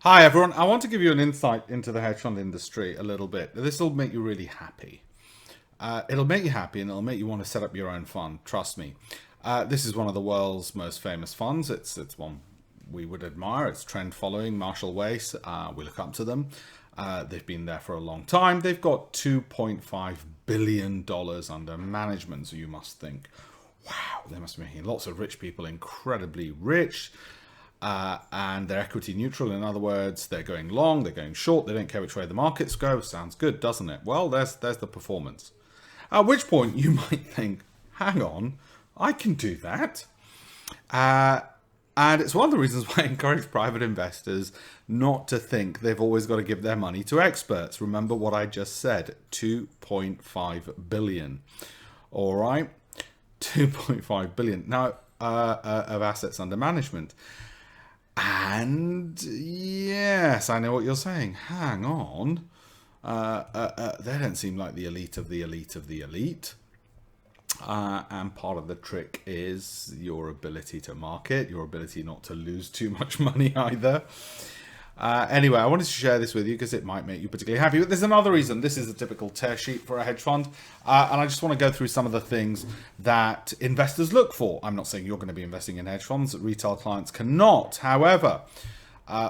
Hi everyone, I want to give you an insight into the hedge fund industry a little bit. This will make you really happy. It'll make you happy and it'll make you want to set up your own fund, trust me. This is one of the world's most famous funds. It's one we would admire. It's trend following, Marshall Wace. We look up to them. They've been there for a long time. They've got $2.5 billion under management. So you must think, wow, they must be making lots of rich people incredibly rich. And they're equity neutral. In other words, they're going long, they're going short, they don't care which way the markets go. Sounds good, doesn't it? Well, there's the performance. At which point you might think, hang on, I can do that. And it's one of the reasons why I encourage private investors not to think they've always got to give their money to experts. Remember what I just said, 2.5 billion. All right, 2.5 billion now of assets under management. And yes, I know what you're saying. Hang on. They don't seem like the elite of the elite of the elite. And part of the trick is your ability to market, your ability not to lose too much money either. Anyway, I wanted to share this with you because it might make you particularly happy. But there's another reason. This is a typical tear sheet for a hedge fund. And I just want to go through some of the things that investors look for. I'm not saying you're going to be investing in hedge funds. Retail clients cannot. However,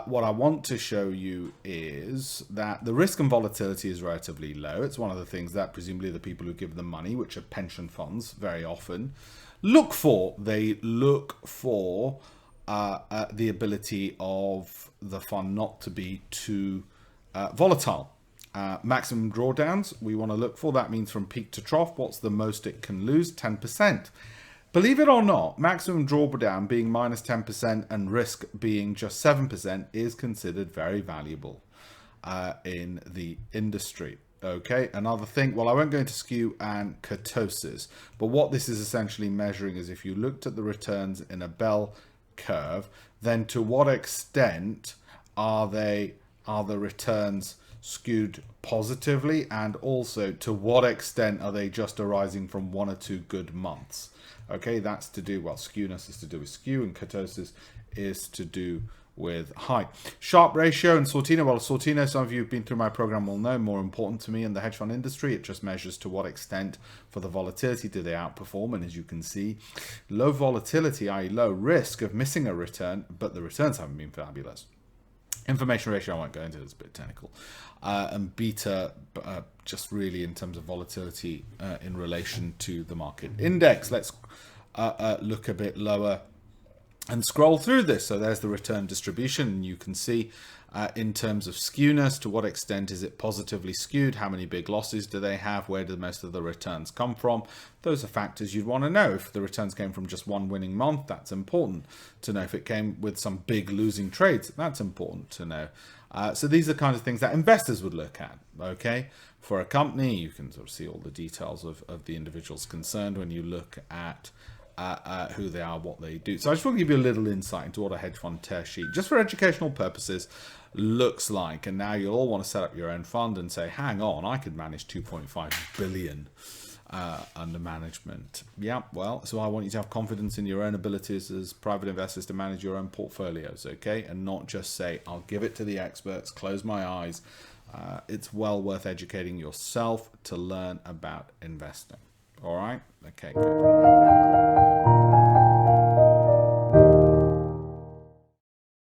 what I want to show you is that the risk and volatility is relatively low. It's one of the things that presumably the people who give them money, which are pension funds very often, look for. They look for the ability of the fund not to be too volatile. Maximum drawdowns we want to look for. That means from peak to trough, what's the most it can lose? 10%. Believe it or not, maximum drawdown being minus 10% and risk being just 7% is considered very valuable in the industry. Okay, another thing, well, I won't go into skew and kurtosis, but what this is essentially measuring is if you looked at the returns in a bell curve, then to what extent are the returns skewed positively, and also to what extent are they just arising from one or two good months? Okay, that's to do, well, skewness is to do with skew and kurtosis is to do with height. Sharpe ratio and Sortino. Well, Sortino, some of you who've been through my program will know, more important to me in the hedge fund industry. It just measures to what extent for the volatility do they outperform. And as you can see, low volatility, i.e. low risk of missing a return, but the returns haven't been fabulous. Information ratio, I won't go into, it's a bit technical. And beta, just really in terms of volatility in relation to the market index. Let's look a bit lower and scroll through this. So there's the return distribution, and you can see in terms of skewness, to what extent is it positively skewed? How many big losses do they have? Where do most of the returns come from? Those are factors you'd want to know. If the returns came from just one winning month, that's important to know. If it came with some big losing trades, that's important to know. So these are kind of things that investors would look at, okay? For a company, you can sort of see all the details of the individuals concerned when you look at who they are, what they do. So I just want to give you a little insight into what a hedge fund tear sheet, just for educational purposes, looks like. And now you'll all want to set up your own fund and say, hang on, I could manage 2.5 billion under management. Yeah, well, so I want you to have confidence in your own abilities as private investors to manage your own portfolios, okay? And not just say, I'll give it to the experts, close my eyes. It's well worth educating yourself to learn about investing. All right? Okay, good.